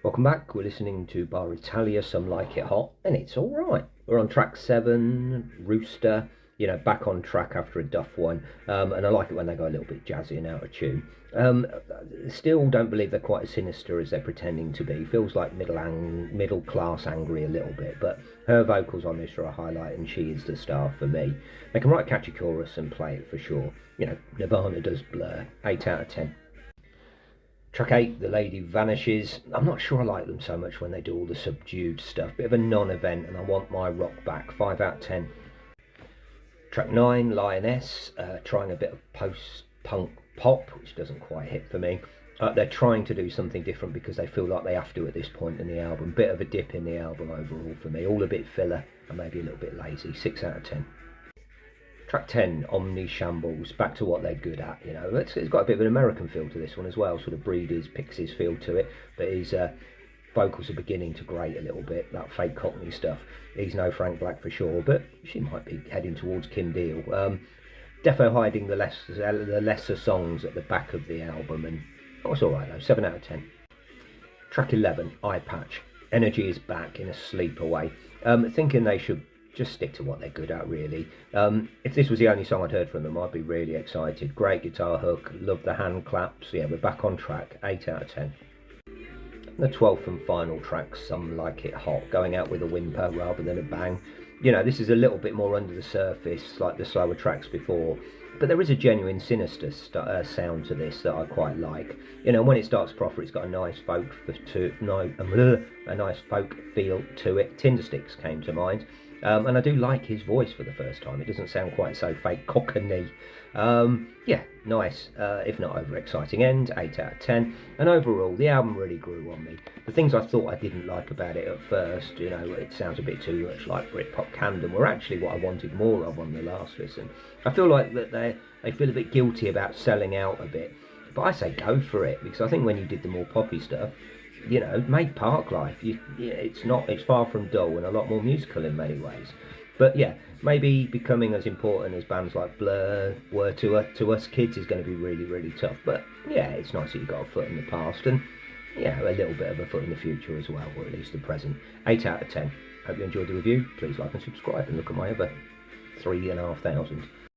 Welcome back. We're listening to Bar Italia, Some Like It Hot, and it's all right. We're on track 7, Rooster, back on track after a duff one, and I like it when they go a little bit jazzy and out of tune. Still don't believe they're quite as sinister as they're pretending to be. Feels like middle class angry a little bit, but her vocals on this are a highlight, and she is the star for me. They can write a catchy chorus and play it for sure. Nirvana does Blur. 8 out of 10. Track 8, The Lady Vanishes. I'm not sure I like them so much when they do all the subdued stuff. Bit of a non-event, and I want my rock back. 5 out of 10. Track 9, Lioness. Trying a bit of post-punk pop, which doesn't quite hit for me. They're trying to do something different because they feel like they have to at this point in the album. Bit of a dip in the album overall for me. All a bit filler and maybe a little bit lazy. 6 out of 10. Track 10, Omni, Shambles, back to what they're good at, It's got a bit of an American feel to this one as well, sort of Breeders, Pixies feel to it, but his vocals are beginning to grate a little bit, that fake Cockney stuff. He's no Frank Black for sure, but she might be heading towards Kim Deal. Defo hiding the lesser songs at the back of the album, and it's alright though, 7 out of 10. Track 11, Eyepatch. Energy is back in a sleeper way. Thinking they should just stick to what they're good at, really. If this was the only song I'd heard from them, I'd be really excited. Great guitar hook, love the hand claps. Yeah, we're back on track. 8 out of 10. The 12th and final track, Some Like It Hot, going out with a whimper rather than a bang. This is a little bit more under the surface, like the slower tracks before, but there is a genuine sinister sound to this that I quite like. When it starts proper, it's got a nice folk feel to it. Tindersticks came to mind. And I do like his voice for the first time. It doesn't sound quite so fake Cockney. Yeah, nice, if not overexciting end. 8 out of 10. And overall, the album really grew on me. The things I thought I didn't like about it at first, it sounds a bit too much like Britpop Camden, were actually what I wanted more of on the last listen. I feel like that they feel a bit guilty about selling out a bit. But I say go for it, because I think when you did the more poppy stuff, make Park Life. It's far from dull and a lot more musical in many ways. But yeah, maybe becoming as important as bands like Blur were to us kids is going to be really, really tough. But yeah, it's nice that you got a foot in the past and a little bit of a foot in the future as well, or at least the present. 8 out of 10. Hope you enjoyed the review. Please like and subscribe and look at my other 3,500.